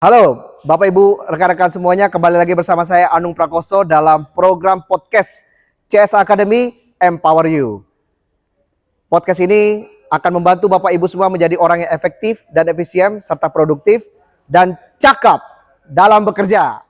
Halo Bapak Ibu, rekan-rekan semuanya, kembali lagi bersama saya Anung Prakoso dalam program podcast CS Academy Empower You. Podcast ini akan membantu Bapak Ibu semua menjadi orang yang efektif dan efisien serta produktif dan cakap dalam bekerja.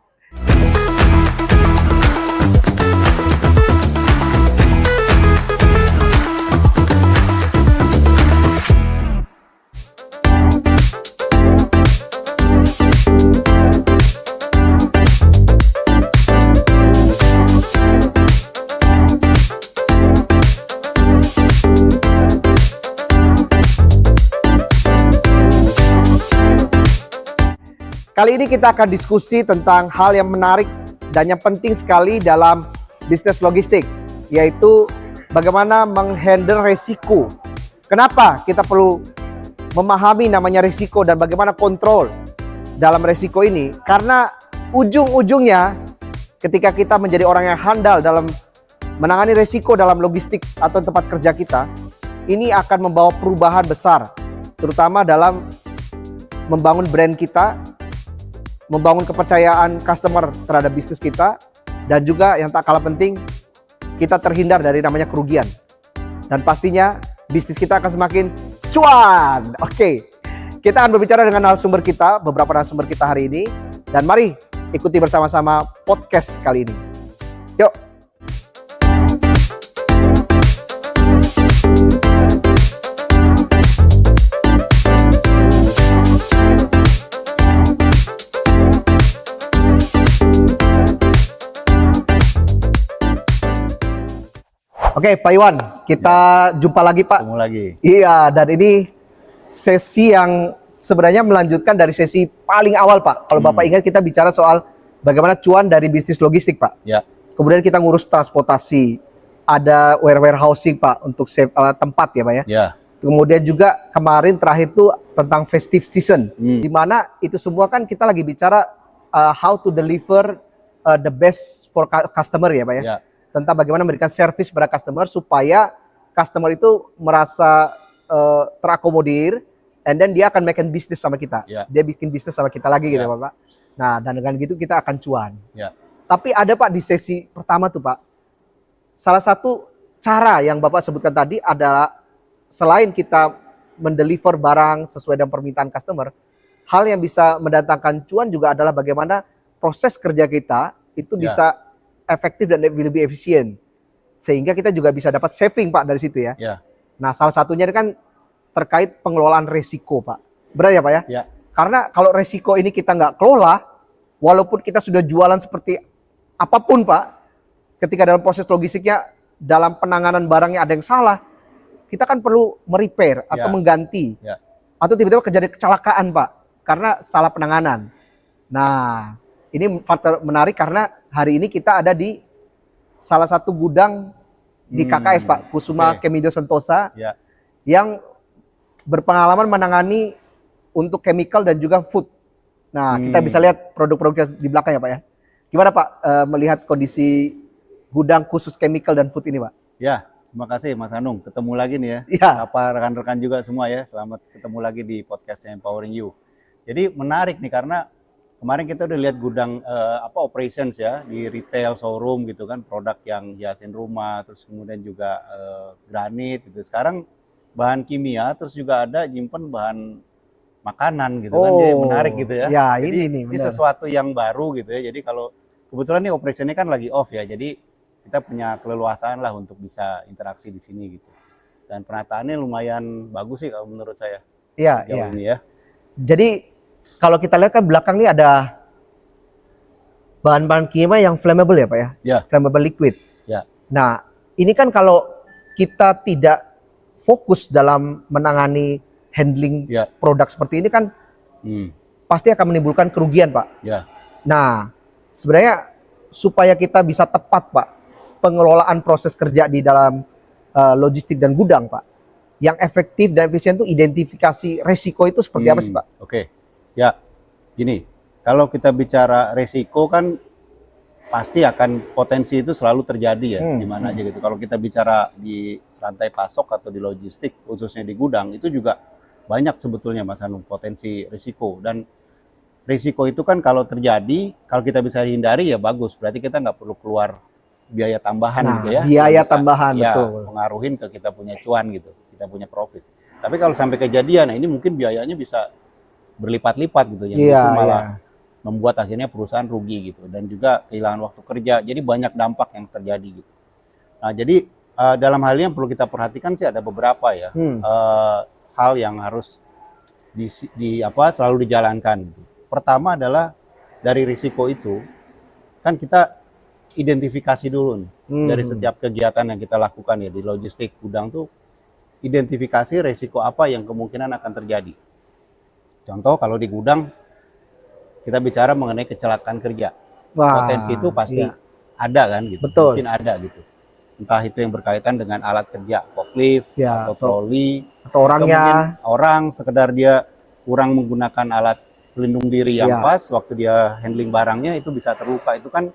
Kali ini kita akan diskusi tentang hal yang menarik dan yang penting sekali dalam bisnis logistik, yaitu bagaimana menghandle resiko. Kenapa kita perlu memahami namanya resiko dan bagaimana kontrol dalam resiko ini? Karena ujung-ujungnya ketika kita menjadi orang yang handal dalam menangani resiko dalam logistik atau tempat kerja kita, ini akan membawa perubahan besar, terutama dalam membangun brand kita, membangun kepercayaan customer terhadap bisnis kita, dan juga yang tak kalah penting, kita terhindar dari namanya kerugian. Dan pastinya bisnis kita akan semakin cuan. Oke, kita akan berbicara dengan narasumber kita, beberapa narasumber kita hari ini. Dan mari ikuti bersama-sama podcast kali ini. Yuk. Oke, Pak Iwan, kita jumpa lagi, Pak. Ketemu lagi. Iya, dan ini sesi yang sebenarnya melanjutkan dari sesi paling awal, Pak. Kalau Bapak ingat, kita bicara soal bagaimana cuan dari bisnis logistik, Pak. Ya. Kemudian kita ngurus transportasi, ada warehousing, Pak, untuk tempat ya, Pak ya. Ya. Kemudian juga kemarin terakhir tuh tentang festive season, di mana itu semua kan kita lagi bicara how to deliver the best for customer ya, Pak ya. Ya. Tentang bagaimana memberikan service pada customer supaya customer itu merasa terakomodir, and then dia akan making bisnis sama kita. Ya. Dia bikin bisnis sama kita lagi gitu, Ya. Pak. Nah, dan dengan gitu kita akan cuan. Ya. Tapi ada, Pak, di sesi pertama tuh, Pak, salah satu cara yang Bapak sebutkan tadi adalah selain kita mendeliver barang sesuai dengan permintaan customer, hal yang bisa mendatangkan cuan juga adalah bagaimana proses kerja kita itu Ya. bisa efektif dan lebih efisien, sehingga kita juga bisa dapat saving, Pak, dari situ ya. Ya. Nah, salah satunya kan terkait pengelolaan resiko, Pak. Benar ya, Pak ya? Ya. Karena kalau resiko ini kita nggak kelola, walaupun kita sudah jualan seperti apapun, Pak, ketika dalam proses logistiknya, dalam penanganan barangnya ada yang salah, kita kan perlu merepair atau Ya. mengganti. Ya. Atau tiba-tiba kejadian kecelakaan, Pak, karena salah penanganan. Nah, ini faktor menarik karena hari ini kita ada di salah satu gudang di KKS, Pak, Kusuma Kemido Sentosa, Ya. yang berpengalaman menangani untuk chemical dan juga food. Nah, kita bisa lihat produk-produknya di belakang ya, Pak ya. Gimana, Pak, melihat kondisi gudang khusus chemical dan food ini, Pak? Ya. Terima kasih, Mas Anung. Ketemu lagi nih ya. Iya. Sapa rekan-rekan juga semua ya. Selamat ketemu lagi di podcastnya Empowering You. Jadi menarik nih karena kemarin kita udah lihat gudang operations ya di retail showroom gitu kan, produk yang hiasin rumah, terus kemudian juga granit gitu. Sekarang bahan kimia, terus juga ada nyimpen bahan makanan gitu kan. Jadi menarik gitu ya. Ya, Jadi ini ini sesuatu yang baru gitu ya. Jadi kalau kebetulan nih operationnya kan lagi off ya. Jadi kita punya keleluasaan lah untuk bisa interaksi di sini gitu. Dan penataannya lumayan bagus sih kalau menurut saya. Iya, Jauh iya. ini ya. Jadi kalau kita lihat kan belakang ini ada bahan-bahan kimia yang flammable ya, Pak ya? Ya. Flammable liquid. Ya. Nah, ini kan kalau kita tidak fokus dalam menangani handling Ya. produk seperti ini kan pasti akan menimbulkan kerugian, Pak. Ya. Nah, sebenarnya supaya kita bisa tepat, Pak, pengelolaan proses kerja di dalam logistik dan gudang, Pak, yang efektif dan efisien itu identifikasi resiko itu seperti apa sih, Pak? Oke. Ya, gini, kalau kita bicara resiko kan pasti akan potensi itu selalu terjadi ya, di mana aja gitu. Kalau kita bicara di rantai pasok atau di logistik, khususnya di gudang, itu juga banyak sebetulnya Mas Hanung potensi risiko. Dan risiko itu kan kalau terjadi, kalau kita bisa hindari ya bagus. Berarti kita nggak perlu keluar biaya tambahan Nah, gitu ya. biaya Yang bisa, tambahan, ya, betul. pengaruhin ke kita punya cuan gitu, kita punya profit. Tapi kalau sampai kejadian, nah ini mungkin biayanya bisa berlipat-lipat gitu, yang Iya, justru iya. malah membuat akhirnya perusahaan rugi gitu, dan juga kehilangan waktu kerja. Jadi banyak dampak yang terjadi gitu. Nah, jadi dalam hal ini yang perlu kita perhatikan sih ada beberapa ya hal yang harus selalu dijalankan gitu. Pertama adalah dari risiko itu kan kita identifikasi dulu nih, dari setiap kegiatan yang kita lakukan ya di logistik gudang tuh, identifikasi risiko apa yang kemungkinan akan terjadi. Contoh kalau di gudang kita bicara mengenai kecelakaan kerja. Wah, Potensi itu pasti iya. ada kan gitu. Betul. Mungkin ada gitu. Entah itu yang berkaitan dengan alat kerja, forklift, Ya, atau troli, atau orangnya. mungkin orang sekedar dia kurang menggunakan alat pelindung diri yang Ya. pas waktu dia handling barangnya, itu bisa terluka. Itu kan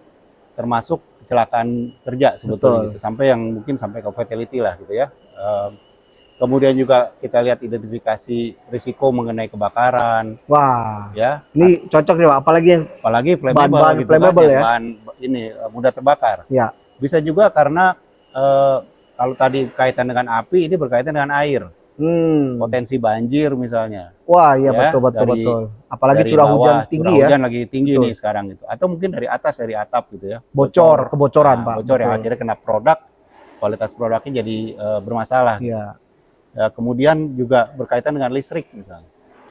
termasuk kecelakaan kerja sebetulnya Betul. gitu. Sampai yang mungkin sampai ke fatality lah gitu ya. Kemudian juga kita lihat identifikasi risiko mengenai kebakaran. Wah, Ya, ini cocok nih Pak, apalagi flammable bahan-bahan gitu flammable kan, ya. bahan ini mudah terbakar. Ya. Bisa juga karena kalau tadi kaitan dengan api, ini berkaitan dengan air. Potensi banjir misalnya. Wah, iya, Ya, betul. Apalagi dari curah bawah, hujan tinggi curah ya. hujan lagi tinggi Betul. nih sekarang gitu. Atau mungkin dari atas, dari atap gitu ya. Kebocoran Pak. Bocor Betul. ya, akhirnya kena produk, kualitas produknya jadi bermasalah. Iya. Kemudian juga berkaitan dengan listrik misalnya.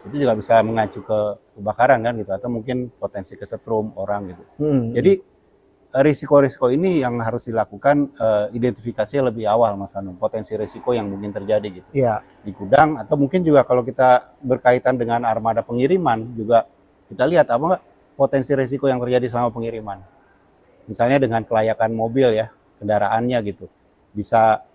Itu juga bisa mengacu ke kebakaran kan gitu, atau mungkin potensi kesetrum orang gitu. Jadi risiko-risiko ini yang harus dilakukan identifikasi lebih awal Mas Hanum, potensi risiko yang mungkin terjadi gitu. Iya. Di gudang, atau mungkin juga kalau kita berkaitan dengan armada pengiriman juga kita lihat apa potensi risiko yang terjadi selama pengiriman. Misalnya dengan kelayakan mobil ya, kendaraannya gitu. Bisa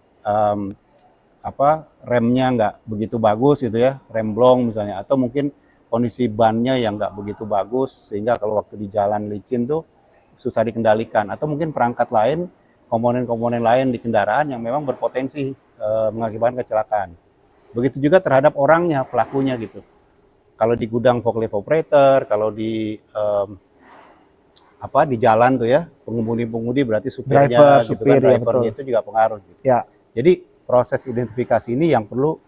remnya nggak begitu bagus gitu ya, rem blong misalnya, atau mungkin kondisi bannya yang nggak begitu bagus sehingga kalau waktu di jalan licin tuh susah dikendalikan, atau mungkin perangkat lain, komponen-komponen lain di kendaraan yang memang berpotensi mengakibatkan kecelakaan. Begitu juga terhadap orangnya, pelakunya gitu. Kalau di gudang forklift operator, kalau di di jalan tuh ya, pengemudi berarti supirnya gitu kan, drivernya itu juga pengaruh gitu. Ya. Jadi proses identifikasi ini yang perlu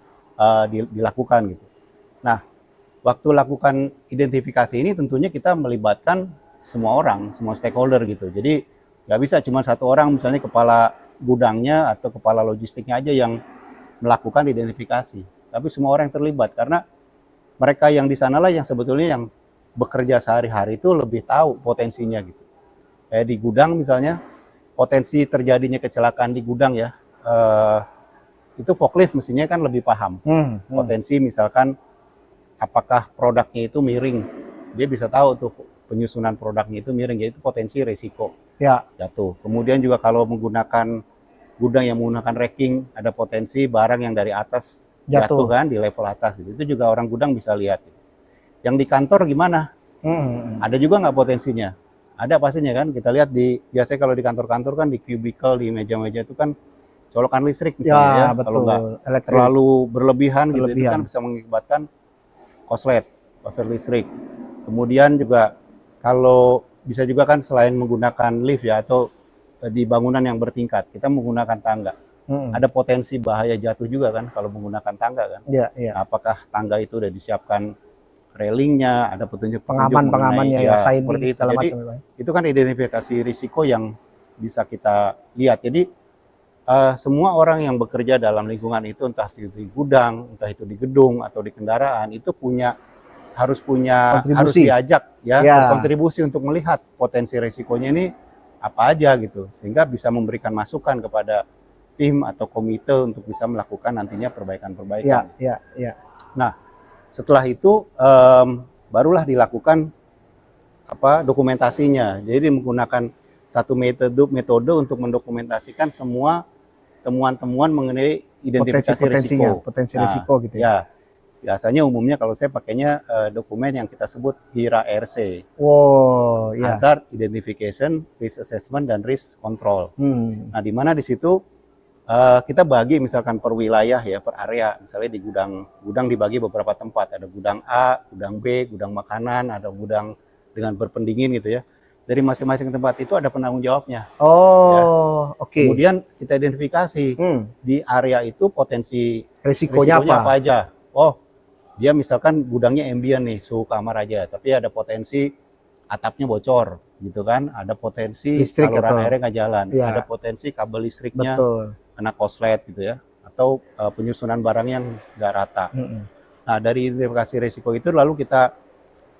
dilakukan gitu. Nah, waktu lakukan identifikasi ini tentunya kita melibatkan semua orang, semua stakeholder gitu. Jadi nggak bisa cuma satu orang, misalnya kepala gudangnya atau kepala logistiknya aja yang melakukan identifikasi. Tapi semua orang yang terlibat, karena mereka yang di sanalah yang sebetulnya yang bekerja sehari-hari itu lebih tahu potensinya gitu. Kayak di gudang misalnya, potensi terjadinya kecelakaan di gudang ya, itu forklift mestinya kan lebih paham. Potensi misalkan apakah produknya itu miring, dia bisa tahu tuh penyusunan produknya itu miring, jadi itu potensi risiko jatuh. Kemudian juga kalau menggunakan gudang yang menggunakan racking, ada potensi barang yang dari atas jatuh kan di level atas gitu. Itu juga orang gudang bisa lihat. Yang di kantor gimana? Ada juga nggak potensinya? Ada pastinya kan. Kita lihat biasanya kalau di kantor-kantor kan di cubicle, di meja-meja itu kan colokan listrik misalnya ya. Kalau nggak terlalu berlebihan gitu, itu kan bisa mengakibatkan koslet listrik. Kemudian juga kalau bisa juga kan selain menggunakan lift ya, atau di bangunan yang bertingkat, kita menggunakan tangga. Ada potensi bahaya jatuh juga kan kalau menggunakan tangga kan. Nah, apakah tangga itu udah disiapkan railingnya, ada petunjuk pengamannya ya, seperti itu. Jadi itu kan identifikasi risiko yang bisa kita lihat. Jadi semua orang yang bekerja dalam lingkungan itu, entah itu di gudang, entah itu di gedung atau di kendaraan, itu harus diajak ya, berkontribusi untuk melihat potensi risikonya ini apa aja gitu, sehingga bisa memberikan masukan kepada tim atau komite untuk bisa melakukan nantinya perbaikan-perbaikan. Nah, setelah itu barulah dilakukan dokumentasinya. Jadi menggunakan satu metode untuk mendokumentasikan semua temuan-temuan mengenai identifikasi potensi risiko gitu ya. Biasanya umumnya kalau saya pakainya dokumen yang kita sebut HIRA RC. Hazard Identification, Risk Assessment, dan Risk Control. Nah, di mana di situ Kita bagi misalkan per wilayah ya, per area. Misalnya di gudang dibagi beberapa tempat. Ada gudang A, gudang B, gudang makanan, ada gudang dengan berpendingin gitu ya. Dari masing-masing tempat itu ada penanggung jawabnya. Oh, oke. Kemudian kita identifikasi di area itu potensi Risikonya apa apa? aja. Oh, dia misalkan gudangnya ambient nih, suhu kamar aja, tapi ada potensi atapnya bocor gitu kan, ada potensi Listrik saluran atau airnya nggak jalan, ya, ada potensi kabel listriknya betul. kena koslet gitu ya, atau penyusunan barang yang nggak rata. Nah, dari identifikasi risiko itu lalu kita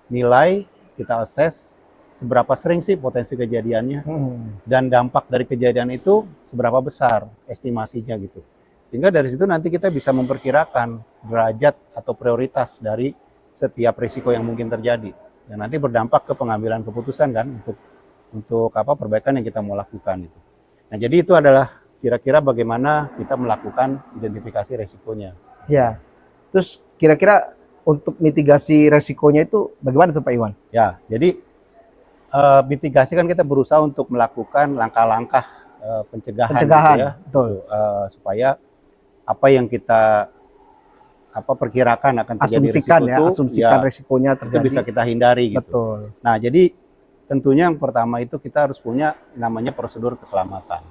nilai, kita assess seberapa sering sih potensi kejadiannya dan dampak dari kejadian itu seberapa besar estimasinya gitu. Sehingga dari situ nanti kita bisa memperkirakan derajat atau prioritas dari setiap risiko yang mungkin terjadi. Dan nanti berdampak ke pengambilan keputusan kan untuk apa perbaikan yang kita mau lakukan itu. Nah, jadi itu adalah kira-kira bagaimana kita melakukan identifikasi resikonya. Ya. Terus kira-kira untuk mitigasi resikonya itu bagaimana tuh Pak Iwan? Ya, jadi mitigasi kan kita berusaha untuk melakukan langkah-langkah pencegahan gitu ya, betul. Supaya apa yang kita perkirakan akan terjadi asumsikan resikonya terjadi. Itu bisa kita hindari gitu. Betul. Nah, jadi tentunya yang pertama itu kita harus punya namanya prosedur keselamatan.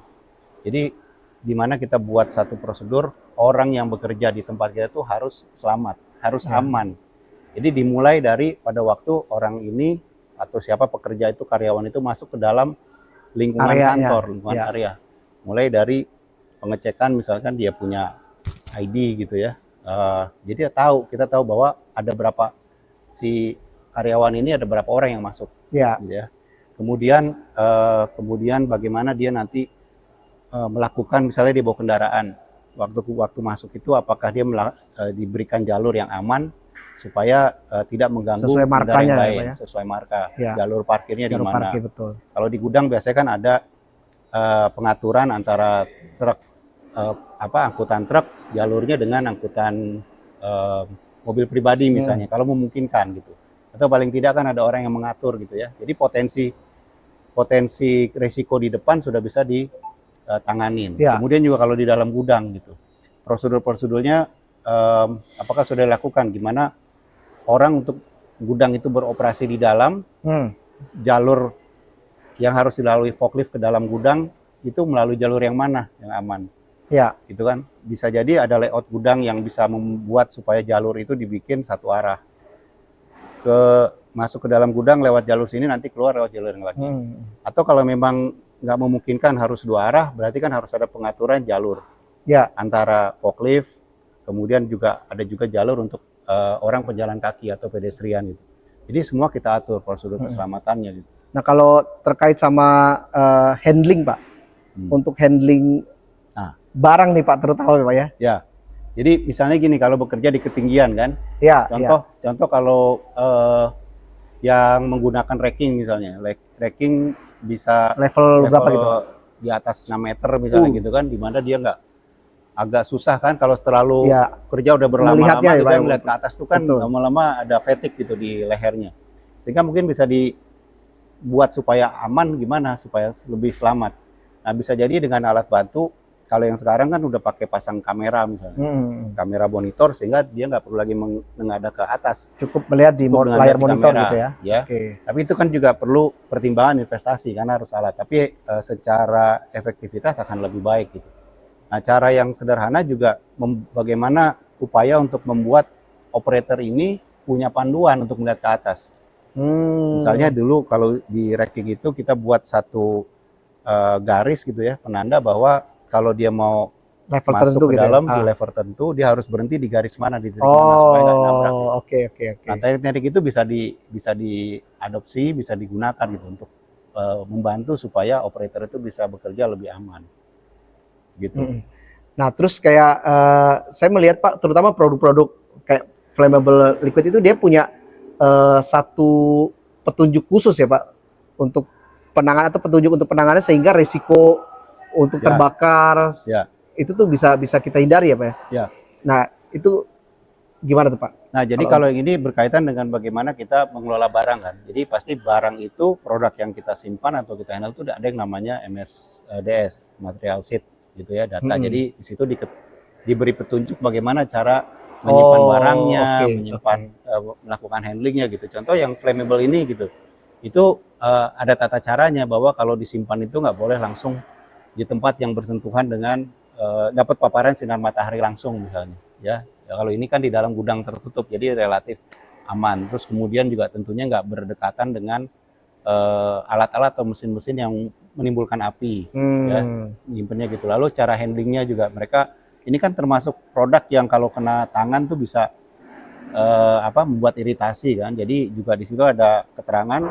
Jadi di mana kita buat satu prosedur, orang yang bekerja di tempat kita itu harus selamat, harus aman. Jadi dimulai dari pada waktu orang ini atau siapa pekerja itu, karyawan itu masuk ke dalam lingkungan kantor, lingkungan area. Mulai dari pengecekan misalkan dia punya ID gitu ya. Jadi kita tahu bahwa ada berapa si karyawan ini, ada berapa orang yang masuk. Gitu ya. Kemudian bagaimana dia nanti melakukan, misalnya dia bawa kendaraan, waktu masuk itu apakah dia diberikan jalur yang aman supaya tidak mengganggu sesuai markanya lain, ya, sesuai marka, jalur parkirnya di mana. Kalau di gudang biasanya kan ada pengaturan antara truk angkutan truk jalurnya dengan angkutan mobil pribadi misalnya, kalau memungkinkan gitu. Atau paling tidak kan ada orang yang mengatur gitu ya. Jadi potensi risiko di depan sudah bisa ditanganin. Kemudian juga kalau di dalam gudang gitu, prosedurnya apakah sudah dilakukan? Gimana orang untuk gudang itu beroperasi di dalam, jalur yang harus dilalui forklift ke dalam gudang itu melalui jalur yang mana yang aman? Gitu kan. Bisa jadi ada layout gudang yang bisa membuat supaya jalur itu dibikin satu arah. Masuk ke dalam gudang lewat jalur sini, nanti keluar lewat jalur yang lagi. Atau kalau memang nggak memungkinkan harus dua arah, berarti kan harus ada pengaturan jalur antara forklift, kemudian ada juga jalur untuk orang pejalan kaki atau pedestrian gitu. Jadi semua kita atur prosedur keselamatannya gitu. Nah, kalau terkait sama handling Pak, untuk handling barang nih Pak terutama Pak ya. Ya. Jadi misalnya gini, kalau bekerja di ketinggian kan, contoh kalau yang menggunakan racking misalnya, racking bisa level berapa gitu? Di atas 6 meter misalnya gitu kan, di mana dia nggak agak susah kan kalau terlalu kerja udah berlama-lama juga melihat ke atas tuh kan lama-lama ada fatigue gitu di lehernya. Sehingga mungkin bisa dibuat supaya aman gimana, supaya lebih selamat. Nah, bisa jadi dengan alat bantu. Kalau yang sekarang kan udah pakai pasang kamera misalnya, kamera monitor, sehingga dia nggak perlu lagi menghadap ke atas. Cukup melihat di layar monitor kamera, gitu ya. Tapi itu kan juga perlu pertimbangan investasi karena harus alat. Tapi secara efektivitas akan lebih baik gitu. Nah, cara yang sederhana juga bagaimana upaya untuk membuat operator ini punya panduan untuk melihat ke atas. Misalnya dulu kalau di racking itu kita buat satu garis gitu ya, penanda bahwa kalau dia mau level masuk ke dalam di level tertentu, dia harus berhenti di garis mana, di titik mana supaya nggak nabrak. Oke. Nah, teknik-teknik itu bisa diadopsi, bisa digunakan gitu untuk membantu supaya operator itu bisa bekerja lebih aman. Gitu. Nah, terus kayak saya melihat Pak, terutama produk-produk kayak flammable liquid itu dia punya satu petunjuk khusus ya Pak untuk penanganan atau petunjuk untuk penanganan sehingga risiko untuk terbakar itu tuh bisa kita hindari ya Pak ya. Nah, itu gimana tuh Pak? Nah, jadi kalau yang ini berkaitan dengan bagaimana kita mengelola barang kan. Jadi pasti barang itu, produk yang kita simpan atau kita handle itu ada yang namanya MSDS, material sheet. gitu ya, data. Hmm. Jadi di situ diberi petunjuk bagaimana cara menyimpan barangnya, oke, menyimpan melakukan handlingnya gitu. Contoh yang flammable ini gitu, itu ada tata caranya bahwa kalau disimpan itu nggak boleh langsung di tempat yang bersentuhan dengan dapat paparan sinar matahari langsung misalnya, ya. Ya, kalau ini kan di dalam gudang tertutup, jadi relatif aman. Terus kemudian juga tentunya nggak berdekatan dengan alat-alat atau mesin-mesin yang menimbulkan api, ya, nyimpennya gitu. Lalu cara handlingnya juga mereka ini kan termasuk produk yang kalau kena tangan tuh bisa membuat iritasi kan. Jadi juga di situ ada keterangan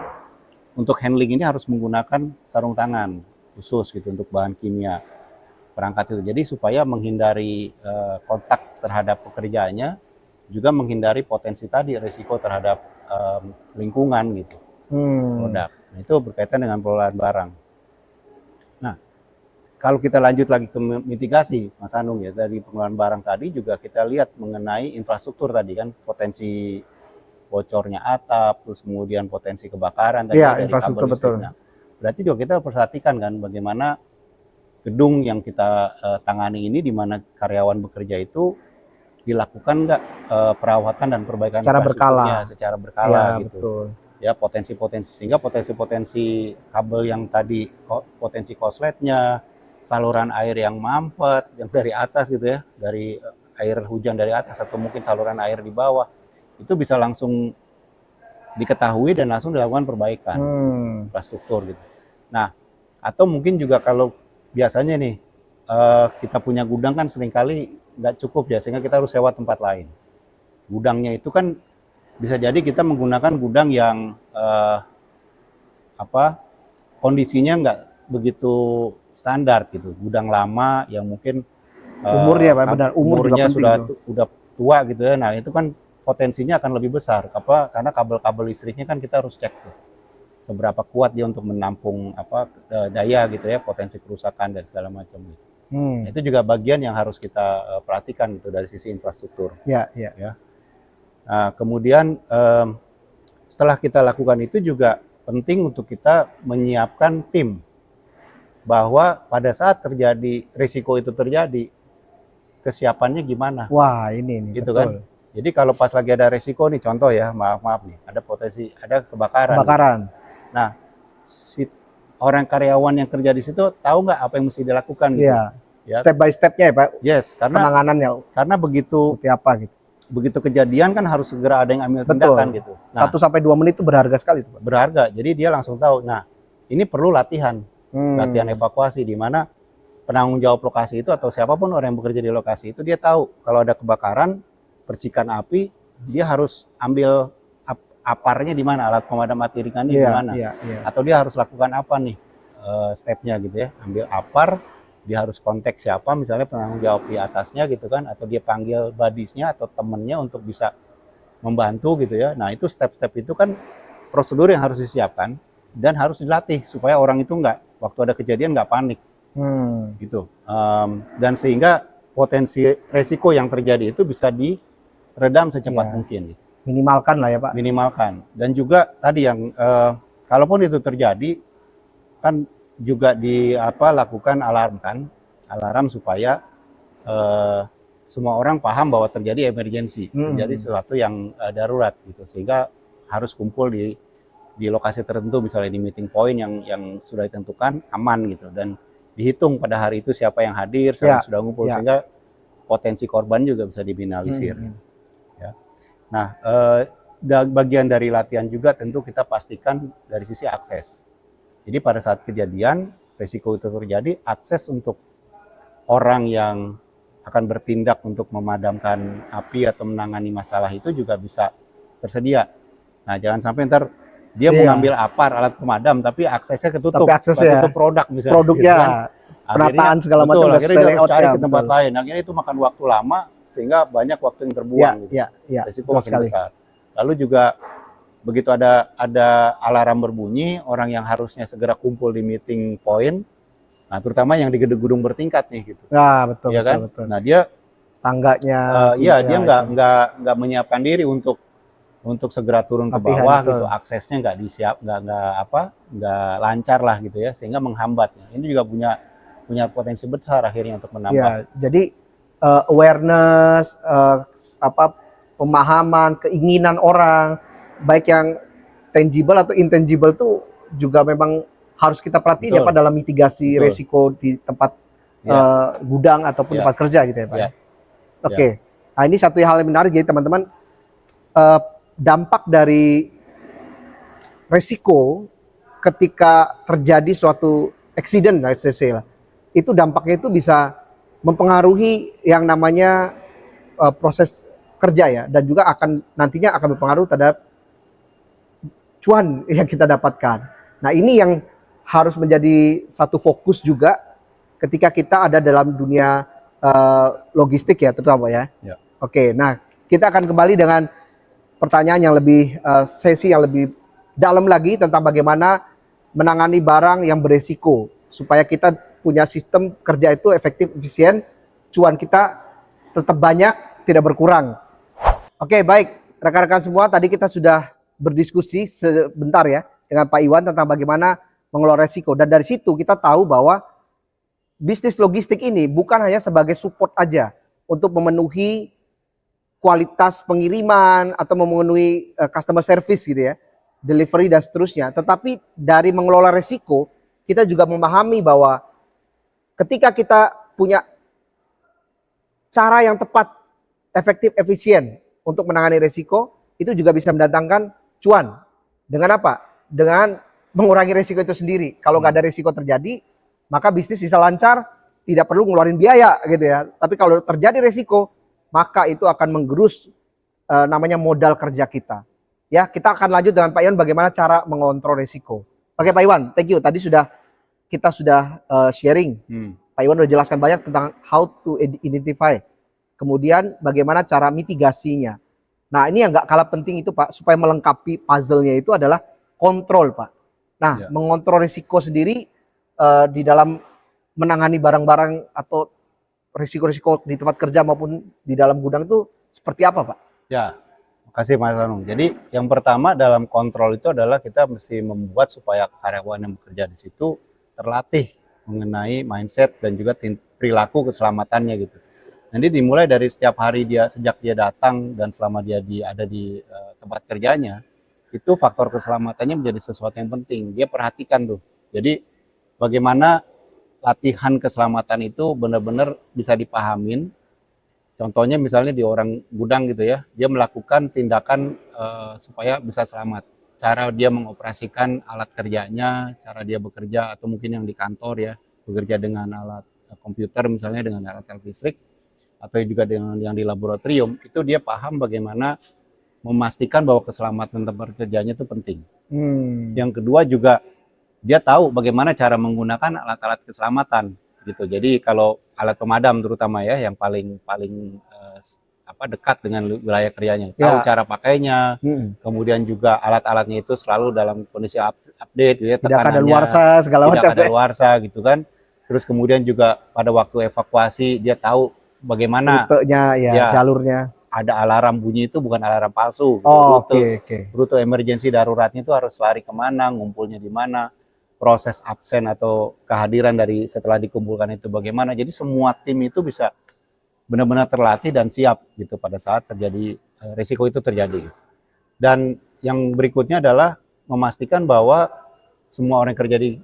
untuk handling ini harus menggunakan sarung tangan khusus gitu untuk bahan kimia perangkat itu. Jadi supaya menghindari kontak terhadap pekerjaannya, juga menghindari potensi tadi risiko terhadap lingkungan gitu. Produk. Nah, itu berkaitan dengan pengelolaan barang. Nah, kalau kita lanjut lagi ke mitigasi, Mas Anung ya, dari pengelolaan barang tadi juga kita lihat mengenai infrastruktur tadi kan, potensi bocornya atap, terus kemudian potensi kebakaran tadi Iya, dari infrastruktur kabel listrik. betul. Nah, berarti juga kita perhatikan kan bagaimana gedung yang kita tangani ini di mana karyawan bekerja itu dilakukan nggak perawatan dan perbaikan Secara infrastrukturnya berkala. secara berkala Iya, gitu. betul. Ya potensi-potensi sehingga potensi-potensi kabel yang tadi potensi kosletnya, saluran air yang mampet yang dari atas gitu ya, dari air hujan dari atas atau mungkin saluran air di bawah, itu bisa langsung diketahui dan langsung dilakukan perbaikan infrastruktur gitu. Nah, atau mungkin juga kalau biasanya nih kita punya gudang kan seringkali nggak cukup ya, sehingga kita harus sewa tempat lain. Gudangnya itu kan bisa jadi kita menggunakan gudang yang kondisinya nggak begitu standar gitu, gudang lama yang mungkin Umurnya Pak, benar. Umur juga umurnya penting tuh. sudah tua gitu ya. Nah itu kan potensinya akan lebih besar, karena kabel-kabel listriknya kan kita harus cek tuh seberapa kuat dia untuk menampung daya gitu ya, potensi kerusakan dan segala macam gitu. Nah, itu juga bagian yang harus kita perhatikan gitu dari sisi infrastruktur. Ya. Nah, kemudian setelah kita lakukan itu juga penting untuk kita menyiapkan tim bahwa pada saat terjadi risiko itu terjadi, kesiapannya gimana? Wah, ini Gitu betul. kan? Jadi kalau pas lagi ada risiko nih, contoh ya, maaf nih, ada potensi ada kebakaran. Kebakaran. Gitu. Nah, si orang karyawan yang kerja di situ tahu nggak apa yang mesti dilakukan gitu? Iya. Ya. Step by stepnya ya Pak. Yes, karena penanganannya karena begitu seperti apa gitu. Begitu kejadian kan harus segera ada yang ambil tindakan gitu. Nah, 1-2 menit itu berharga sekali itu Pak. Berharga. Jadi dia langsung tahu. Nah, ini perlu latihan. Latihan evakuasi di mana penanggung jawab lokasi itu atau siapapun orang yang bekerja di lokasi itu dia tahu kalau ada kebakaran, percikan api, dia harus ambil aparnya di mana, alat pemadam api ringannya di mana. Atau dia harus lakukan apa nih stepnya gitu ya. Ambil apar, dia harus kontak siapa misalnya penanggung jawab di atasnya gitu kan, atau dia panggil buddies-nya atau temennya untuk bisa membantu gitu ya. Nah itu step-step itu kan prosedur yang harus disiapkan dan harus dilatih supaya orang itu waktu ada kejadian nggak panik gitu. Dan sehingga potensi resiko yang terjadi itu bisa diredam secepat mungkin gitu. Minimalkan lah ya Pak. Minimalkan. Dan juga tadi yang kalaupun itu terjadi kan juga lakukan alarm supaya semua orang paham bahwa terjadi emergensi, terjadi sesuatu yang darurat gitu, sehingga harus kumpul di lokasi tertentu, misalnya di meeting point yang sudah ditentukan aman gitu, dan dihitung pada hari itu siapa yang hadir, siapa yang sudah ngumpul, sehingga potensi korban juga bisa diminimalisir. Ya. Nah, bagian dari latihan juga tentu kita pastikan dari sisi akses. Jadi pada saat kejadian, risiko itu terjadi, akses untuk orang yang akan bertindak untuk memadamkan api atau menangani masalah itu juga bisa tersedia. Nah, jangan sampai ntar dia mengambil apar alat pemadam, tapi aksesnya ketutup, ketutup produk misalnya. Produknya, gitu kan. penataan segala macam. Akhirnya dia harus cari ke tempat lain. Akhirnya itu makan waktu lama, sehingga banyak waktu yang terbuang. Risiko makin besar. Lalu juga begitu ada alarm berbunyi, orang yang harusnya segera kumpul di meeting point, nah terutama yang di gedung-gedung bertingkat nih gitu. Nah, betul, ya kan? betul. Nah dia tangganya, dia nggak menyiapkan diri untuk segera turun ke bawah gitu, aksesnya nggak lancar lah gitu ya, sehingga menghambat. Ini juga punya punya potensi besar akhirnya untuk menambah. Ya, jadi awareness, pemahaman, keinginan orang, baik yang tangible atau intangible tuh juga memang harus kita perhatiin ya Betul. Pak dalam mitigasi Betul. resiko di tempat gudang ataupun tempat kerja gitu ya Pak. Ya. Oke. Nah, ini satu hal yang menarik jadi teman-teman, dampak dari resiko ketika terjadi suatu accident, let's say lah, itu dampaknya itu bisa mempengaruhi yang namanya proses kerja ya, dan juga nantinya akan berpengaruh terhadap cuan yang kita dapatkan. Nah, ini yang harus menjadi satu fokus juga ketika kita ada dalam dunia logistik ya, terutama ya. Oke, nah kita akan kembali dengan pertanyaan yang lebih sesi yang lebih dalam lagi tentang bagaimana menangani barang yang beresiko supaya kita punya sistem kerja itu efektif, efisien, cuan kita tetap banyak, tidak berkurang. Oke, baik rekan-rekan semua, tadi kita sudah berdiskusi sebentar ya dengan Pak Iwan tentang bagaimana mengelola resiko, dan dari situ kita tahu bahwa bisnis logistik ini bukan hanya sebagai support aja untuk memenuhi kualitas pengiriman atau memenuhi customer service gitu ya, delivery dan seterusnya, tetapi dari mengelola resiko kita juga memahami bahwa ketika kita punya cara yang tepat, efektif, efisien untuk menangani resiko, itu juga bisa mendatangkan cuan. Dengan apa? Dengan mengurangi resiko itu sendiri. Kalau nggak ada resiko terjadi, maka bisnis bisa lancar, tidak perlu ngeluarin biaya gitu ya. Tapi kalau terjadi resiko, maka itu akan menggerus namanya modal kerja kita. Ya, kita akan lanjut dengan Pak Iwan bagaimana cara mengontrol resiko. Oke Pak Iwan, thank you. Tadi kita sudah sharing. Pak Iwan sudah jelaskan banyak tentang how to identify. Kemudian bagaimana cara mitigasinya. Nah, ini yang nggak kalah penting itu Pak, supaya melengkapi puzzle-nya itu adalah kontrol Pak. Nah, mengontrol risiko sendiri di dalam menangani barang-barang atau risiko-risiko di tempat kerja maupun di dalam gudang itu seperti apa Pak? Ya, makasih Mas Anung. Jadi yang pertama dalam kontrol itu adalah kita mesti membuat supaya karyawan yang bekerja di situ terlatih mengenai mindset dan juga perilaku keselamatannya gitu. Jadi dimulai dari setiap hari sejak dia datang dan selama dia ada di tempat kerjanya, itu faktor keselamatannya menjadi sesuatu yang penting. Dia perhatikan tuh. Jadi bagaimana latihan keselamatan itu benar-benar bisa dipahamin. Contohnya misalnya di orang gudang gitu ya, dia melakukan tindakan supaya bisa selamat. Cara dia mengoperasikan alat kerjanya, cara dia bekerja, atau mungkin yang di kantor ya, bekerja dengan alat komputer misalnya, dengan alat listrik, atau juga dengan yang di laboratorium, itu dia paham bagaimana memastikan bahwa keselamatan tempat kerjanya itu penting. Yang kedua juga dia tahu bagaimana cara menggunakan alat-alat keselamatan gitu. Jadi kalau alat pemadam terutama ya yang paling dekat dengan wilayah kerjanya, tahu cara pakainya. Kemudian juga alat-alatnya itu selalu dalam kondisi update gitu ya, tidak ada luarsa segala macam. Tidak ada luarsa gitu kan. Terus kemudian juga pada waktu evakuasi dia tahu bagaimana rutenya ya, jalurnya. Ada alarm bunyi itu bukan alarm palsu. Rute emergensi daruratnya itu harus lari kemana, ngumpulnya di mana, proses absen atau kehadiran dari setelah dikumpulkan itu bagaimana. Jadi semua tim itu bisa benar-benar terlatih dan siap gitu pada saat terjadi risiko itu terjadi. Dan yang berikutnya adalah memastikan bahwa semua orang yang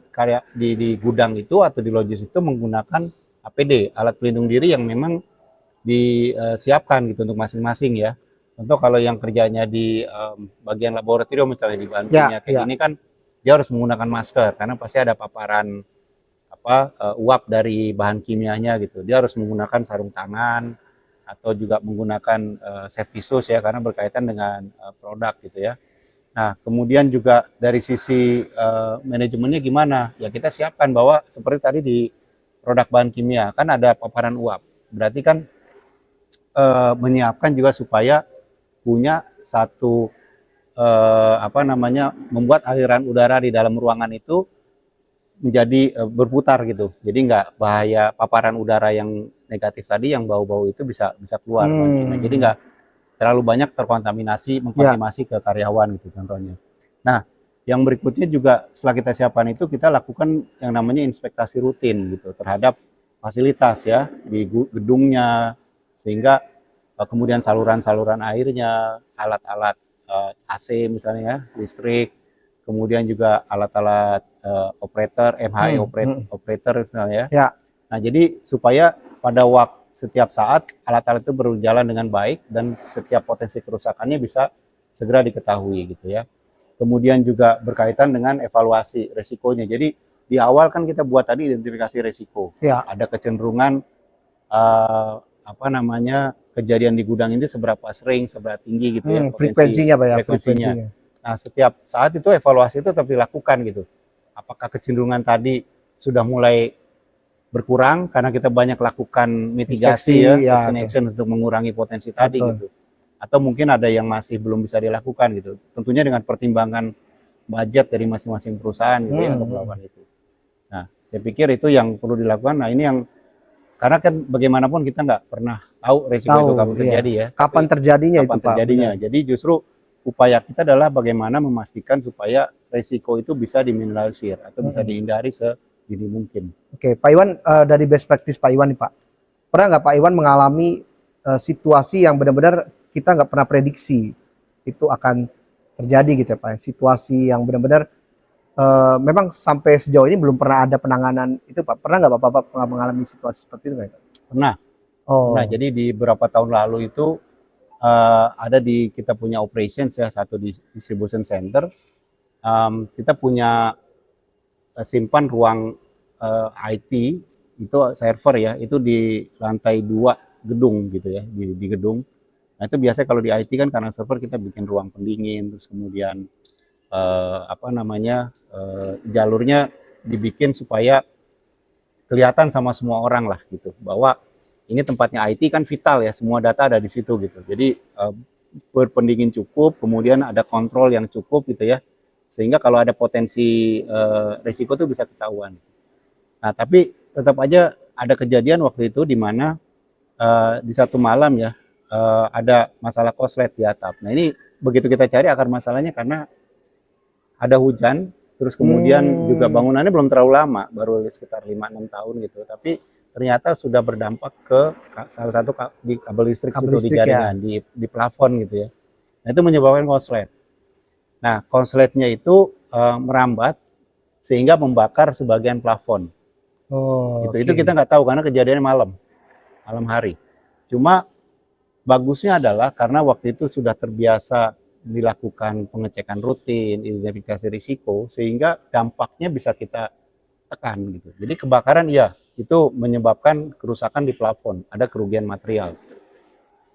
kerja di gudang itu atau di logistik itu menggunakan APD, alat pelindung diri yang memang disiapkan gitu untuk masing-masing ya. Contoh kalau yang kerjanya di bagian laboratorium misalnya di bahan kimia kayak gini kan dia harus menggunakan masker karena pasti ada paparan uap dari bahan kimianya gitu. Dia harus menggunakan sarung tangan atau juga menggunakan safety shoes ya karena berkaitan dengan produk gitu ya. Nah, kemudian juga dari sisi manajemennya gimana? Ya kita siapkan bahwa seperti tadi di produk bahan kimia kan ada paparan uap. Berarti kan menyiapkan juga supaya punya satu membuat aliran udara di dalam ruangan itu menjadi berputar gitu. Jadi nggak bahaya paparan udara yang negatif tadi yang bau-bau itu bisa keluar. Jadi nggak terlalu banyak mengkontaminasi ke karyawan gitu contohnya. Nah, Yang berikutnya juga setelah kita siapkan itu, kita lakukan yang namanya inspektasi rutin gitu terhadap fasilitas ya di gedungnya, sehingga kemudian saluran-saluran airnya, alat-alat AC misalnya ya, listrik, kemudian juga alat-alat operator, MHE operator misalnya ya. Ya. Nah, jadi supaya pada waktu setiap saat alat-alat itu berjalan dengan baik dan setiap potensi kerusakannya bisa segera diketahui gitu ya. Kemudian juga berkaitan dengan evaluasi resikonya. Jadi di awal kan kita buat tadi identifikasi resiko. Ya. Ada kecenderungan kejadian di gudang ini seberapa sering, seberapa tinggi gitu ya frekuensinya Pak ya, frekuensinya. Nah, setiap saat itu evaluasi itu tetap dilakukan gitu. Apakah kecenderungan tadi sudah mulai berkurang karena kita banyak lakukan mitigasi action untuk mengurangi potensi tadi gitu. Atau mungkin ada yang masih belum bisa dilakukan gitu. Tentunya dengan pertimbangan budget dari masing-masing perusahaan gitu ya untuk melakukan itu. Nah, saya pikir itu yang perlu dilakukan. Nah, ini yang karena kan bagaimanapun kita nggak pernah tahu resiko itu kapan terjadi ya. Kapan terjadinya itu Pak? Jadi justru upaya kita adalah bagaimana memastikan supaya resiko itu bisa diminimalisir atau bisa dihindari sedini mungkin. Oke, Pak Iwan, dari best practice Pak Iwan nih Pak, pernah nggak Pak Iwan mengalami situasi yang benar-benar kita nggak pernah prediksi itu akan terjadi gitu ya Pak? Situasi yang benar-benar memang sampai sejauh ini belum pernah ada penanganan itu Pak. Pernah nggak Bapak pernah mengalami situasi seperti itu Pak? Pernah. Nah, jadi di beberapa tahun lalu itu ada di kita punya operations ya, satu di distribution center. Kita punya simpan ruang IT itu server ya, itu di lantai 2 gedung gitu ya, di gedung. Nah, itu biasanya kalau di IT kan karena server kita bikin ruang pendingin, terus kemudian jalurnya dibikin supaya kelihatan sama semua orang lah gitu, bahwa ini tempatnya IT kan vital ya, semua data ada di situ gitu. Jadi berpendingin cukup, kemudian ada kontrol yang cukup gitu ya, sehingga kalau ada potensi risiko itu bisa ketahuan. Nah, tapi tetap aja ada kejadian waktu itu di mana di satu malam ya ada masalah korslet di atap. Nah, ini begitu kita cari akar masalahnya karena ada hujan, terus kemudian juga bangunannya belum terlalu lama, baru sekitar 5-6 tahun gitu. Tapi ternyata sudah berdampak ke salah satu di kabel listrik di jaringan, di plafon gitu ya. Nah, itu menyebabkan korslet. Nah, korsletnya itu merambat sehingga membakar sebagian plafon. Itu kita nggak tahu karena kejadiannya malam hari. Cuma bagusnya adalah karena waktu itu sudah terbiasa dilakukan pengecekan rutin, identifikasi risiko, sehingga dampaknya bisa kita tekan gitu. Jadi kebakaran ya itu menyebabkan kerusakan di plafon, ada kerugian material.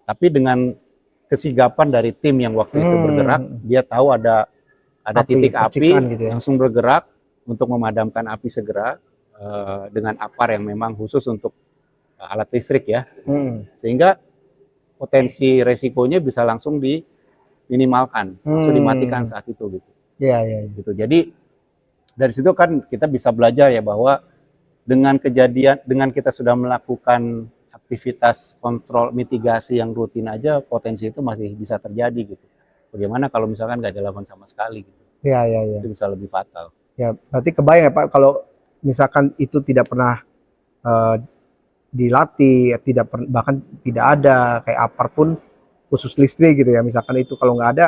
Tapi dengan kesigapan dari tim yang waktu itu bergerak, dia tahu ada titik api gitu ya, langsung bergerak untuk memadamkan api segera dengan apar yang memang khusus untuk alat listrik ya, sehingga potensi resikonya bisa langsung diminimalkan, langsung dimatikan saat itu gitu. Gitu. Jadi dari situ kan kita bisa belajar ya bahwa dengan kita sudah melakukan aktivitas kontrol mitigasi yang rutin aja, potensi itu masih bisa terjadi gitu. Bagaimana kalau misalkan nggak dilakukan sama sekali gitu? Itu bisa lebih fatal. Ya, berarti kebayang ya Pak, kalau misalkan itu tidak pernah dilatih, bahkan tidak ada kayak apar pun khusus listrik gitu ya, misalkan itu kalau nggak ada,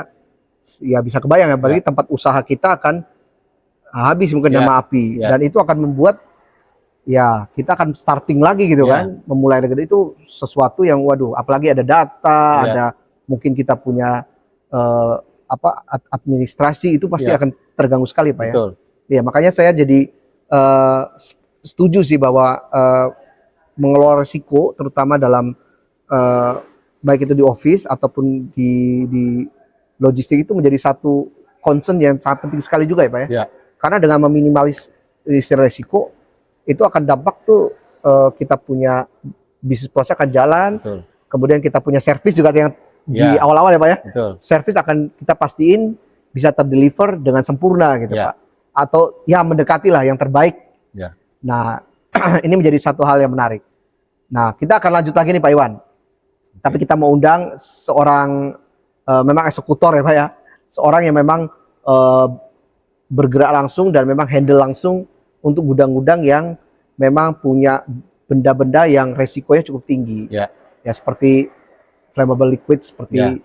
ya bisa kebayang ya, berarti tempat usaha kita akan habis mungkin sama api, dan itu akan membuat ya kita akan starting lagi gitu kan, memulai dari itu sesuatu yang waduh, apalagi ada data, ada mungkin kita punya administrasi, itu pasti akan terganggu sekali Pak ya. Ya makanya saya jadi setuju sih bahwa mengelola risiko terutama dalam baik itu di office ataupun di logistik itu menjadi satu concern yang sangat penting sekali juga ya Pak ya. Karena dengan meminimalisir risiko itu akan dampak tuh kita punya bisnis proses akan jalan. Kemudian kita punya service juga yang di awal-awal ya Pak ya. Service akan kita pastiin bisa terdeliver dengan sempurna gitu Pak. Atau ya mendekati lah yang terbaik. Nah ini menjadi satu hal yang menarik. Nah kita akan lanjut lagi nih Pak Iwan. Tapi kita mau undang seorang memang eksekutor ya Pak ya. Seorang yang memang bergerak langsung dan memang handle langsung untuk gudang-gudang yang memang punya benda-benda yang resikonya cukup tinggi. Ya. Ya seperti flammable liquid seperti Ya.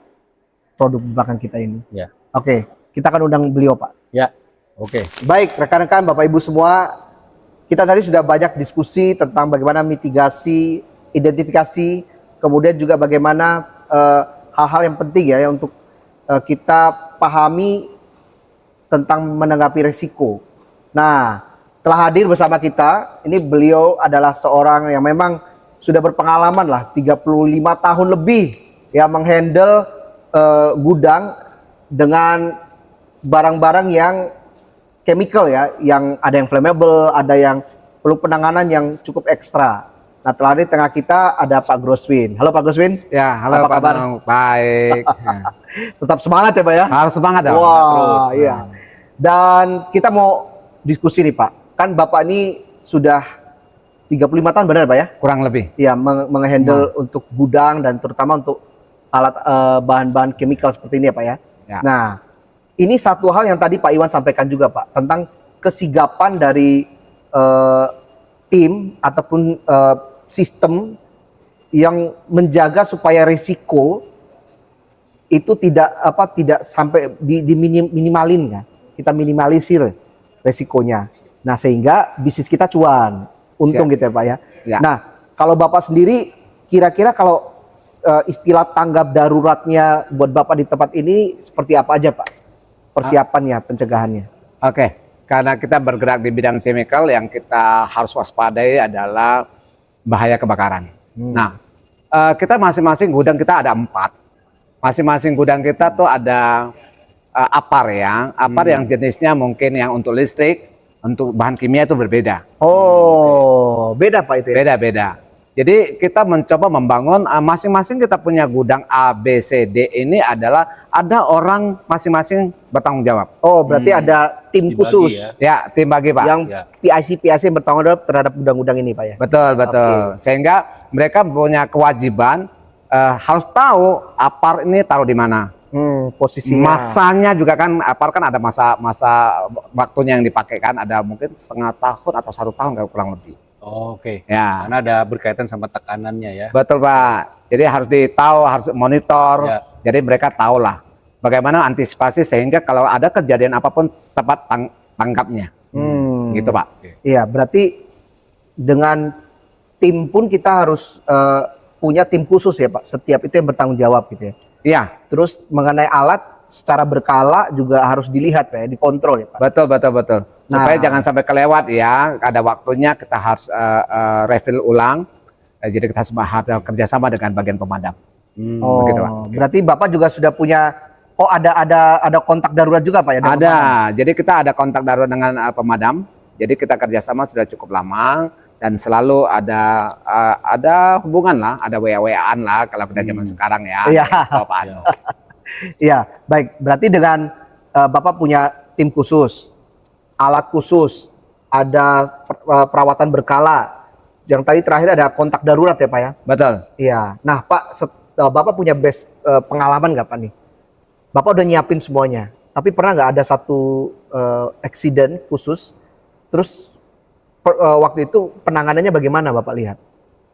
produk di belakang kita ini. Ya. Oke, kita akan undang beliau, Pak. Ya. Oke. Baik, rekan-rekan, Bapak Ibu semua, kita tadi sudah banyak diskusi tentang bagaimana mitigasi, identifikasi, kemudian juga bagaimana hal-hal yang penting ya untuk kita pahami tentang menanggapi resiko. Nah, telah hadir bersama kita, ini beliau adalah seorang yang memang sudah berpengalaman lah, 35 tahun lebih ya menghandle gudang dengan barang-barang yang chemical ya, yang ada yang flammable, ada yang perlu penanganan yang cukup ekstra. Nah, telah di tengah kita ada Pak Groswin. Halo Pak Groswin. Ya, halo Apa Pak kabar? Nong. Baik. Ya. Tetap semangat ya Pak ya. Harus semangat dong. Wah, Terus. iya. Dan kita mau diskusi nih Pak. Kan Bapak ini sudah 35 tahun benar Pak ya? Kurang lebih. Ya, menghandle untuk gudang dan terutama untuk alat bahan-bahan chemical seperti ini ya Pak ya. Ya. Nah, ini satu hal yang tadi Pak Iwan sampaikan juga Pak tentang kesigapan dari tim ataupun sistem yang menjaga supaya risiko itu tidak sampai minimalin ya. Kita minimalisir resikonya. Nah, sehingga bisnis kita cuan, untung Siap. gitu ya Pak ya. Ya. Nah, kalau Bapak sendiri kira-kira kalau istilah tanggap daruratnya buat Bapak di tempat ini seperti apa aja Pak? Persiapannya, pencegahannya. Oke. Karena kita bergerak di bidang chemical, yang kita harus waspadai adalah bahaya kebakaran. Nah, kita masing-masing gudang kita ada 4. Masing-masing gudang kita tuh ada apar ya. Apar yang jenisnya mungkin yang untuk listrik, untuk bahan kimia itu berbeda. Oh, beda Pak itu ya? Beda-beda. Jadi kita mencoba membangun masing-masing kita punya gudang A, B, C, D ini adalah ada orang masing-masing bertanggung jawab. Oh, berarti ada tim Dibagi khusus ya. Ya, tim bagi Pak. yang Ya. PIC yang bertanggung jawab terhadap gudang-gudang ini Pak ya? Betul, betul. Sehingga mereka punya kewajiban harus tahu apar ini taruh di mana. Posisinya. Masanya juga kan apar kan ada masa waktunya yang dipakai kan, ada mungkin setengah tahun atau 1 tahun kurang lebih. Oke. Ya. Karena ada berkaitan sama tekanannya ya. Betul Pak. Jadi harus harus monitor. Ya. Jadi mereka tahulah bagaimana antisipasi sehingga kalau ada kejadian apapun tepat tanggapnya. Gitu Pak. Iya, berarti dengan tim pun kita harus punya tim khusus ya Pak. Setiap itu yang bertanggung jawab gitu ya. Iya. Terus mengenai alat secara berkala juga harus dilihat Pak ya, dikontrol ya Pak. Betul. Supaya Nah. jangan sampai kelewat ya. Ada waktunya kita harus refill ulang. Jadi kita harus kerjasama dengan bagian pemadam. Oh, begitu, Pak. berarti Bapak juga sudah punya ada kontak darurat juga Pak ya? dengan Ada. pemadam? Jadi kita ada kontak darurat dengan pemadam. Jadi kita kerjasama sudah cukup lama dan selalu ada hubungan lah, ada WA-WA-an lah kalau kita zaman sekarang ya. Iya. Bapak. Iya, baik. Berarti dengan Bapak punya tim khusus, alat khusus, ada perawatan berkala. Yang tadi terakhir ada kontak darurat ya Pak ya? Betul. Iya. Nah Pak, Bapak punya pengalaman nggak Pak nih? Bapak udah nyiapin semuanya, tapi pernah nggak ada satu accident khusus, terus waktu itu penanganannya bagaimana Bapak lihat?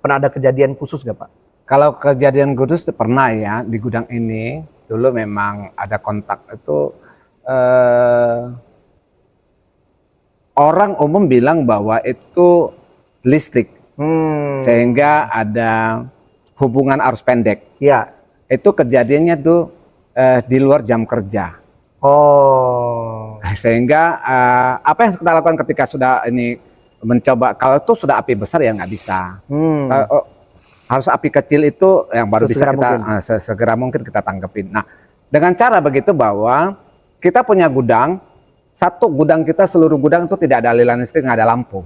Pernah ada kejadian khusus nggak Pak? Kalau kejadian kudus pernah ya di gudang ini. Dulu memang ada kontak itu orang umum bilang bahwa itu listrik. Sehingga ada hubungan arus pendek. Ya. Itu kejadiannya tuh di luar jam kerja. Oh. Sehingga apa yang kita lakukan ketika sudah ini mencoba, kalau itu sudah api besar ya nggak bisa. Harus api kecil itu yang baru Sesegera bisa kita segera mungkin kita tanggepin. Nah, dengan cara begitu bahwa kita punya gudang, satu gudang kita seluruh gudang itu tidak ada aliran listrik, nggak ada lampu.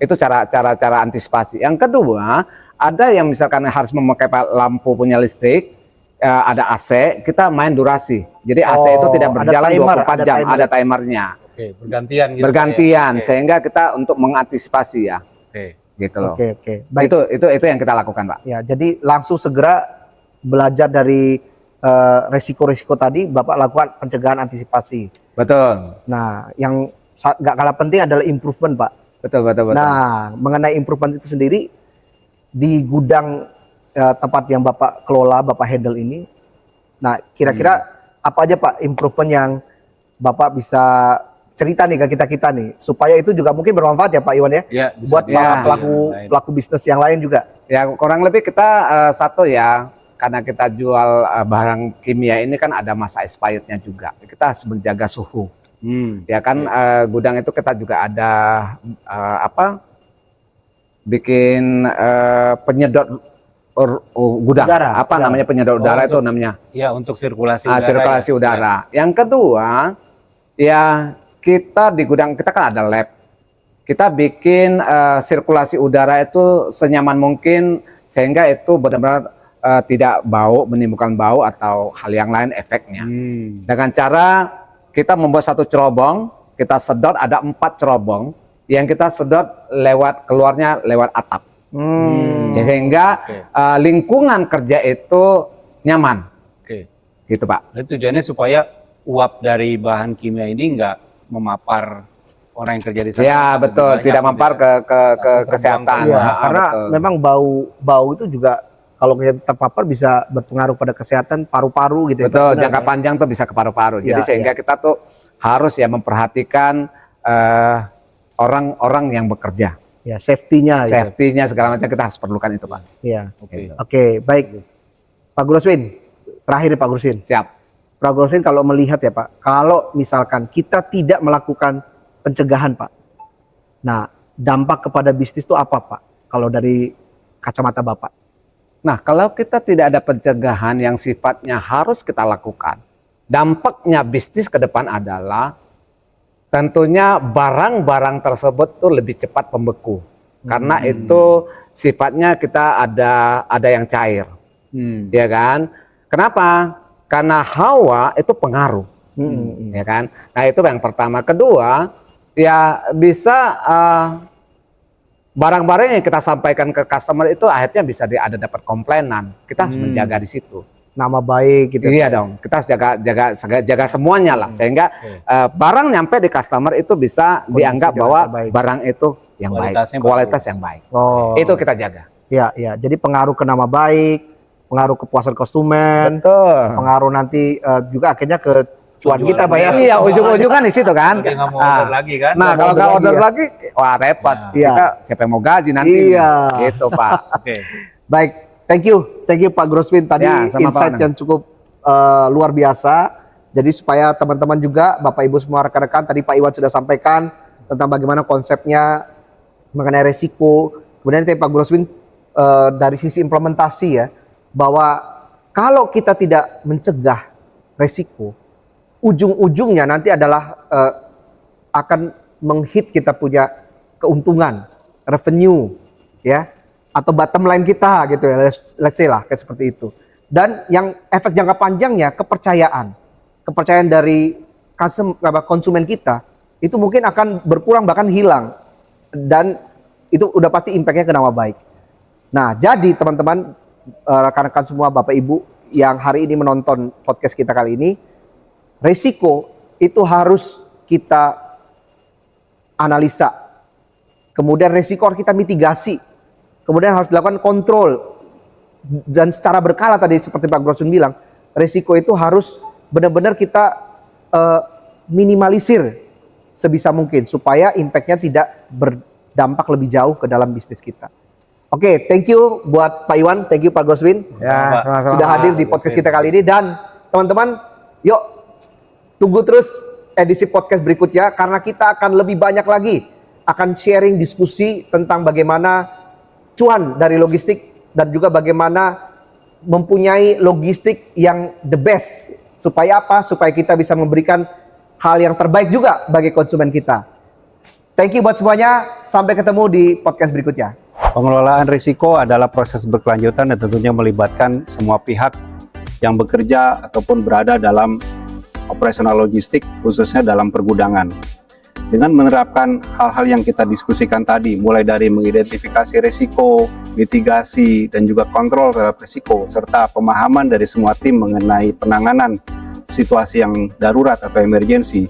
Itu cara antisipasi. Yang kedua, ada yang misalkan harus memakai lampu punya listrik, ada AC, kita main durasi. Jadi AC itu tidak berjalan 24 jam, ada timernya. Oke, bergantian gitu. Bergantian, Pak ya? sehingga kita untuk mengantisipasi ya. Oke. Gitu loh. Oke. Baik. Itu yang kita lakukan, Pak. Ya, jadi langsung segera belajar dari resiko-resiko tadi, Bapak lakukan pencegahan antisipasi. Betul. Nah, yang nggak kalah penting adalah improvement, Pak. Betul. Nah, mengenai improvement itu sendiri di gudang tempat yang Bapak kelola, Bapak handle ini. Nah, kira-kira apa aja Pak improvement yang Bapak bisa cerita nih ke kita nih, supaya itu juga mungkin bermanfaat ya Pak Iwan ya, Ya, bisa buat para ya, pelaku bisnis yang lain juga. Ya kurang lebih kita satu ya, karena kita jual barang kimia ini kan ada masa expirednya juga. Kita harus menjaga suhu. Ya kan gudang itu kita juga ada bikin penyedot gudang. Udara. Namanya penyedot udara itu namanya. Ya, untuk sirkulasi udara. Sirkulasi udara. Yang kedua, ya kita di gudang kita kan ada lab. Kita bikin sirkulasi udara itu senyaman mungkin sehingga itu benar-benar tidak bau, menimbulkan bau atau hal yang lain efeknya. Dengan cara kita membuat satu cerobong, kita sedot ada 4 cerobong yang kita sedot keluarnya lewat atap. Sehingga lingkungan kerja itu nyaman. Oke. Gitu Pak. Jadi tujuannya supaya uap dari bahan kimia ini nggak memapar orang yang kerja di sana. Ya betul, tidak memapar ke kesehatan. Iya, karena betul. memang bau itu juga kalau kita terpapar bisa berpengaruh pada kesehatan paru-paru gitu. Betul, ya, jangka panjang tuh bisa ke paru-paru. Jadi Ya, sehingga kita tuh harus ya memperhatikan orang-orang yang bekerja. Ya, safety-nya. Safety-nya segala macam kita harus perlukan itu Pak. Iya. Oke. Oke, baik. Pak Groswin, terakhir nih Pak Groswin. Siap. Pak Groswin kalau melihat ya Pak, kalau misalkan kita tidak melakukan pencegahan Pak, nah dampak kepada bisnis itu apa Pak? Kalau dari kacamata Bapak? Nah kalau kita tidak ada pencegahan yang sifatnya harus kita lakukan, dampaknya bisnis ke depan adalah tentunya barang-barang tersebut tuh lebih cepat pembeku. Karena itu sifatnya kita ada yang cair. Ya kan? Kenapa? Karena hawa itu pengaruh. Ya kan? Nah, itu yang pertama. Kedua, ya bisa barang-barang yang kita sampaikan ke customer itu akhirnya bisa dapat komplainan. Kita harus menjaga di situ. Nama baik gitu. Iya dong, kita harus jaga semuanya lah sehingga barang nyampe di customer itu bisa dianggap bahwa terbaik. barang itu yang baik, kualitas yang baik. Oh. Itu kita jaga. Ya, ya. Jadi pengaruh ke nama baik, pengaruh kepuasan konsumen, Betul. pengaruh nanti juga akhirnya ke cuan kita Pak ya. Iya, ujung-ujung kan di situ kan. Dia nggak mau order lagi kan? Nah, kalau nggak order lagi, wah repot. Iya. Kita siapa yang mau gaji nanti? Iya. Gitu Pak. Oke. Baik, thank you Pak Groswin tadi Ya, sama-sama. insight yang cukup luar biasa. Jadi supaya teman-teman juga, Bapak Ibu semua rekan-rekan, tadi Pak Iwan sudah sampaikan tentang bagaimana konsepnya mengenai resiko. Kemudian tadi Pak Groswin dari sisi implementasi ya, bahwa kalau kita tidak mencegah resiko, ujung-ujungnya nanti adalah akan menghit kita punya keuntungan, revenue, ya, atau bottom line kita gitu ya, let's say lah kayak seperti itu. Dan yang efek jangka panjangnya kepercayaan dari konsumen kita itu mungkin akan berkurang bahkan hilang, dan itu udah pasti impactnya ke nama baik. Nah, jadi teman-teman, rekan-rekan semua, Bapak Ibu yang hari ini menonton podcast kita kali ini, resiko itu harus kita analisa, kemudian resiko harus kita mitigasi, kemudian harus dilakukan kontrol, dan secara berkala tadi seperti Pak Groswin bilang, resiko itu harus benar-benar kita minimalisir sebisa mungkin supaya impactnya tidak berdampak lebih jauh ke dalam bisnis kita. Oke, thank you buat Pak Iwan, thank you Pak Groswin Ya, sama-sama. sudah hadir di podcast kita kali ini, dan teman-teman, yuk tunggu terus edisi podcast berikutnya karena kita akan lebih banyak lagi akan sharing diskusi tentang bagaimana cuan dari logistik dan juga bagaimana mempunyai logistik yang the best. Supaya apa? Supaya kita bisa memberikan hal yang terbaik juga bagi konsumen kita. Thank you buat semuanya. Sampai ketemu di podcast berikutnya. Pengelolaan risiko adalah proses berkelanjutan dan tentunya melibatkan semua pihak yang bekerja ataupun berada dalam operasional logistik, khususnya dalam pergudangan. Dengan menerapkan hal-hal yang kita diskusikan tadi, mulai dari mengidentifikasi risiko, mitigasi, dan juga kontrol terhadap risiko, serta pemahaman dari semua tim mengenai penanganan situasi yang darurat atau emergensi,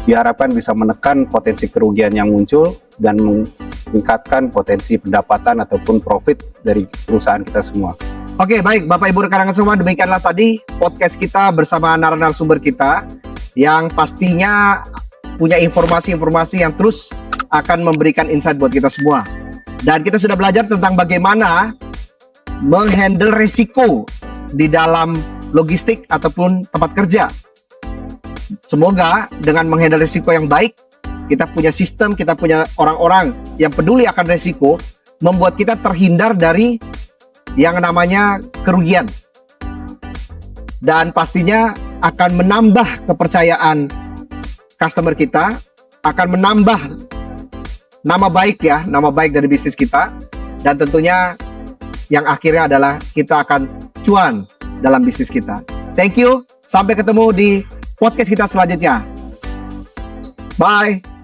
diharapkan bisa menekan potensi kerugian yang muncul dan meningkatkan potensi pendapatan ataupun profit dari perusahaan kita semua. Oke, baik Bapak Ibu rekan-rekan semua, demikianlah tadi podcast kita bersama narasumber kita yang pastinya punya informasi-informasi yang terus akan memberikan insight buat kita semua. Dan kita sudah belajar tentang bagaimana menghandle risiko di dalam logistik ataupun tempat kerja. Semoga dengan menghandle risiko yang baik, kita punya sistem, kita punya orang-orang yang peduli akan risiko, membuat kita terhindar dari yang namanya kerugian. Dan pastinya akan menambah kepercayaan customer kita, akan menambah nama baik dari bisnis kita, dan tentunya yang akhirnya adalah kita akan cuan dalam bisnis kita. Thank you, sampai ketemu di podcast kita selanjutnya. Bye.